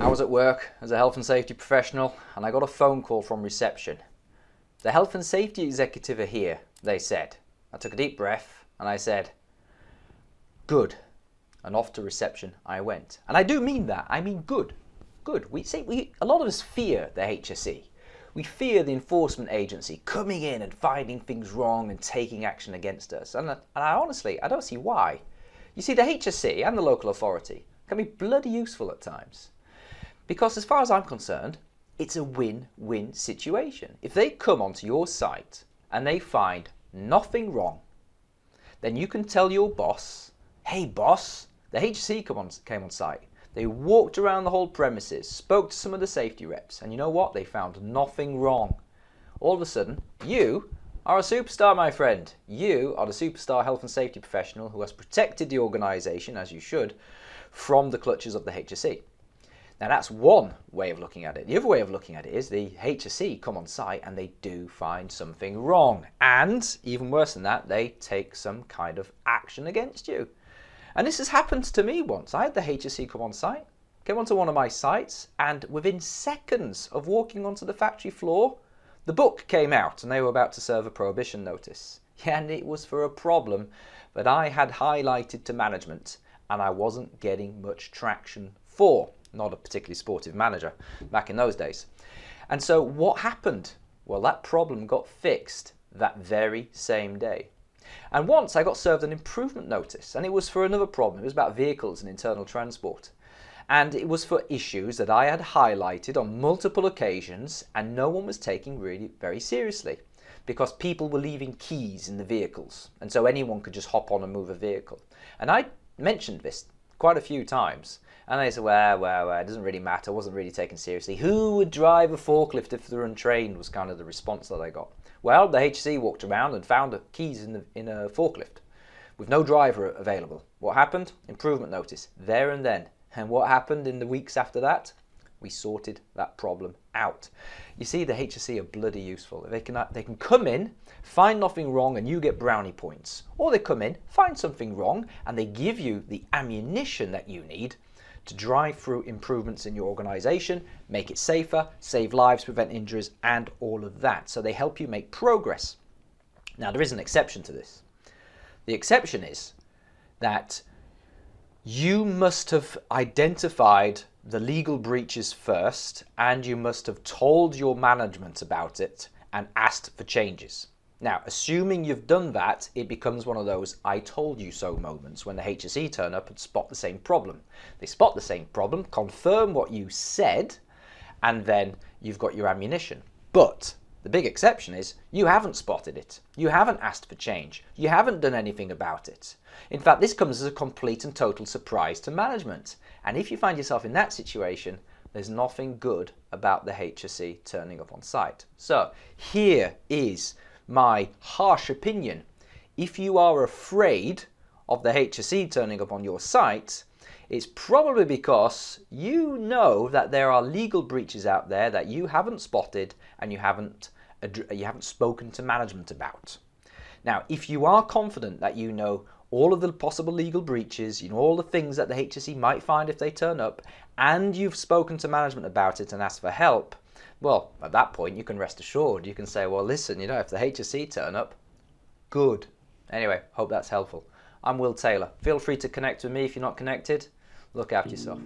I was at work as a health and safety professional and I got a phone call from reception. The health and safety executive are here, they said. I took a deep breath and I said, good. And off to reception I went. And I do mean that. I mean good. Good. A lot of us fear the HSE. We fear the enforcement agency coming in and finding things wrong and taking action against us. And I honestly don't see why. You see, the HSE and the local authority can be bloody useful at times. Because as far as I'm concerned, it's a win-win situation. If they come onto your site and they find nothing wrong, then you can tell your boss, hey boss, the HSE came on site. They walked around the whole premises, spoke to some of the safety reps, and you know what? They found nothing wrong. All of a sudden, you are a superstar, my friend. You are the superstar health and safety professional who has protected the organisation, as you should, from the clutches of the HSE. Now that's one way of looking at it. The other way of looking at it is the HSE come on site and they do find something wrong. And even worse than that, they take some kind of action against you. And this has happened to me once. I had the HSE come on site, came onto one of my sites, and within seconds of walking onto the factory floor, the book came out and they were about to serve a prohibition notice. Yeah, and it was for a problem that I had highlighted to management and I wasn't getting much traction for. Not a particularly sportive manager back in those days. And so what happened? Well, that problem got fixed that very same day. And once I got served an improvement notice, and it was for another problem. It was about vehicles and internal transport. And it was for issues that I had highlighted on multiple occasions and no one was taking really very seriously because people were leaving keys in the vehicles. And so anyone could just hop on and move a vehicle. And I mentioned this quite a few times. And they said, well, it doesn't really matter, I wasn't really taken seriously. Who would drive a forklift if they're untrained was kind of the response that I got. Well, the HSE walked around and found the keys in a forklift with no driver available. What happened? Improvement notice, there and then. And what happened in the weeks after that? We sorted that problem out. You see, the HSE are bloody useful. They can come in, find nothing wrong and you get brownie points. Or they come in, find something wrong and they give you the ammunition that you need to drive through improvements in your organisation, make it safer, save lives, prevent injuries, and all of that. So they help you make progress. Now, there is an exception to this. The exception is that you must have identified the legal breaches first, and you must have told your management about it and asked for changes. Now, assuming you've done that, it becomes one of those I told you so moments when the HSE turn up and spot the same problem. They spot the same problem, confirm what you said, and then you've got your ammunition. But the big exception is you haven't spotted it. You haven't asked for change. You haven't done anything about it. In fact, this comes as a complete and total surprise to management. And if you find yourself in that situation, there's nothing good about the HSE turning up on site. So here is my harsh opinion. If you are afraid of the HSE turning up on your site, it's probably because you know that there are legal breaches out there that you haven't spotted and you haven't spoken to management about. Now, if you are confident that you know all of the possible legal breaches, you know all the things that the HSE might find if they turn up, and you've spoken to management about it and asked for help, well, at that point, you can rest assured. You can say, well, listen, if the HSE turn up, good. Anyway, hope that's helpful. I'm Will Taylor. Feel free to connect with me if you're not connected. Look after yourself.